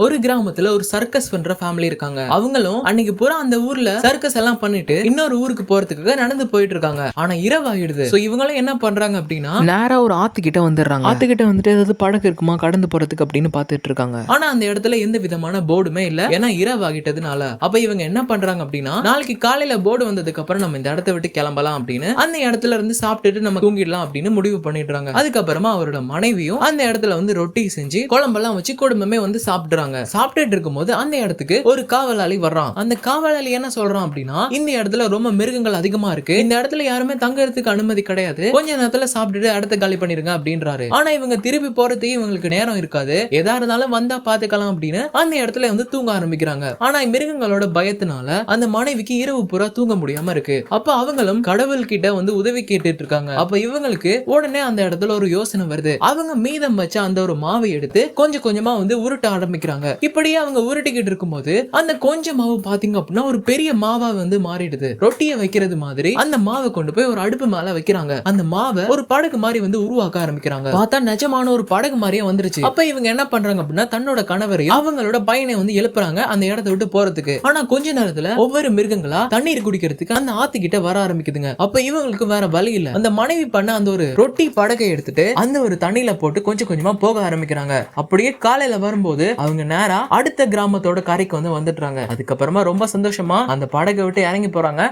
ஒரு கிராமத்துல ஒரு சர்க்கஸ் பண்ற ஃபேமிலி இருக்காங்க. அவங்களும் அன்னைக்கு பூரா அந்த ஊர்ல சர்க்கஸ் எல்லாம் பண்ணிட்டு இன்னொரு ஊருக்கு போறதுக்காக நடந்து போயிட்டு இருக்காங்க. ஆனா இரவாயிடுது. சோ இவங்களும் என்ன பண்றாங்க அப்படின்னா நேரா ஒரு ஆத்துக்கிட்ட வந்துடுறாங்க. ஆத்துக்கிட்ட வந்துட்டு ஏதாவது படகு இருக்குமா கடந்து போறதுக்கு அப்படின்னு பாத்துட்டு இருக்காங்க. ஆனா அந்த இடத்துல எந்த விதமான போர்டுமே இல்ல. ஏன்னா இரவாகிட்டதுனால. அப்ப இவங்க என்ன பண்றாங்க அப்படின்னா நாளைக்கு காலையில போர்டு வந்ததுக்கு அப்புறம் நம்ம இந்த இடத்தை விட்டு கிளம்பலாம் அப்படின்னு அந்த இடத்துல இருந்து சாப்பிட்டுட்டு நம்ம தூங்கிடலாம் அப்படின்னு முடிவு பண்ணிடுறாங்க. அதுக்கப்புறமா அவரோட மனைவியும் அந்த இடத்துல வந்து ரொட்டி செஞ்சு குழம்பெல்லாம் வச்சு குடும்பமே வந்து சாப்பிடுறாங்க. சாப்பிட்டுட்டு இருக்கும்போது அந்த இடத்துக்கு ஒரு காவலாளி வர்றான். அந்த காவலாளி என்ன சொல்றான் அப்படின்னா இந்த இடத்துல ரொம்ப மிருகங்கள் அதிகமா இருக்கு. இந்த இடத்துல யாருமே தங்கறதுக்கு அனுமதி கிடையாது. கொஞ்ச நேரத்துல சாப்பிட்டுட்டு இடத்த காலி பண்ணிருங்க அப்படின்றாரு. ஆனா இவங்க திருப்பி போறதுக்கு இவங்களுக்கு நேரம் இருக்காது. எதா இருந்தாலும் வந்தா பாத்துக்கலாம் அப்படின்னு அந்த இடத்துல வந்து தூங்க ஆரம்பிக்கிறாங்க. ஆனா மிருகங்களோட பயத்தினால அந்த மனைவிக்கு இரவு பூரா தூங்க முடியாம இருக்கு. அப்ப அவங்களும் கடவுள் கிட்ட வந்து உதவி கேட்டுட்டு இருக்காங்க. அப்ப இவங்களுக்கு உடனே அந்த இடத்துல ஒரு யோசனை வருது. அவங்க மீதம் வச்ச அந்த ஒரு மாவை எடுத்து கொஞ்சம் கொஞ்சமா வந்து உருட்ட ஆரம்பிக்கிறாங்க. இப்படியே அவங்க உருட்டிக்கிட்டு இருக்கும்போது அந்த கொஞ்சம் மாவு பாத்தீங்க அப்படின்னா ஒரு பெரிய மாவா வந்து மாறிடுது. ரொட்டியை வைக்கிறது மாதிரி அந்த மாவை கொண்டு போய் ஒரு அடுப்பு மேல வைக்கிறாங்க. அந்த மாவை ஒரு படகு மாதிரி வந்து உருவாக்க ஆரம்பிக்கிறாங்க. பார்த்தா நிஜமான ஒரு படகு மாதிரியே வந்துருச்சு. அப்ப இவங்க என்ன பண்றாங்க அப்படின்னா தன்னோட கணவரையும் அவங்களோட பையனை வந்து எழுப்புறாங்க அந்த இடத்தை விட்டு போறதுக்கு. ஆனா கொஞ்ச நேரத்துல ஒவ்வொரு மிருகங்களா தண்ணீர் குடிக்கிறதுக்கு அந்த ஆத்துக்கிட்ட வர ஆரம்பிக்குதுங்க. அப்ப இவங்களுக்கு வேற வழி இல்ல. அந்த மனைவி பண்ண அந்த ஒரு ரொட்டி படகை எடுத்துட்டு அந்த ஒரு தண்ணியில போட்டு கொஞ்சம் கொஞ்சமா போக ஆரம்பிக்கிறாங்க. அப்படியே காலையில வரும்போது அவங்க நேரா அடுத்த கிராமத்தோட கரைக்கு வந்து வந்துடுறாங்க. அதுக்கப்புறமா ரொம்ப சந்தோஷமா அந்த படகை விட்டு இறங்கி போறாங்க.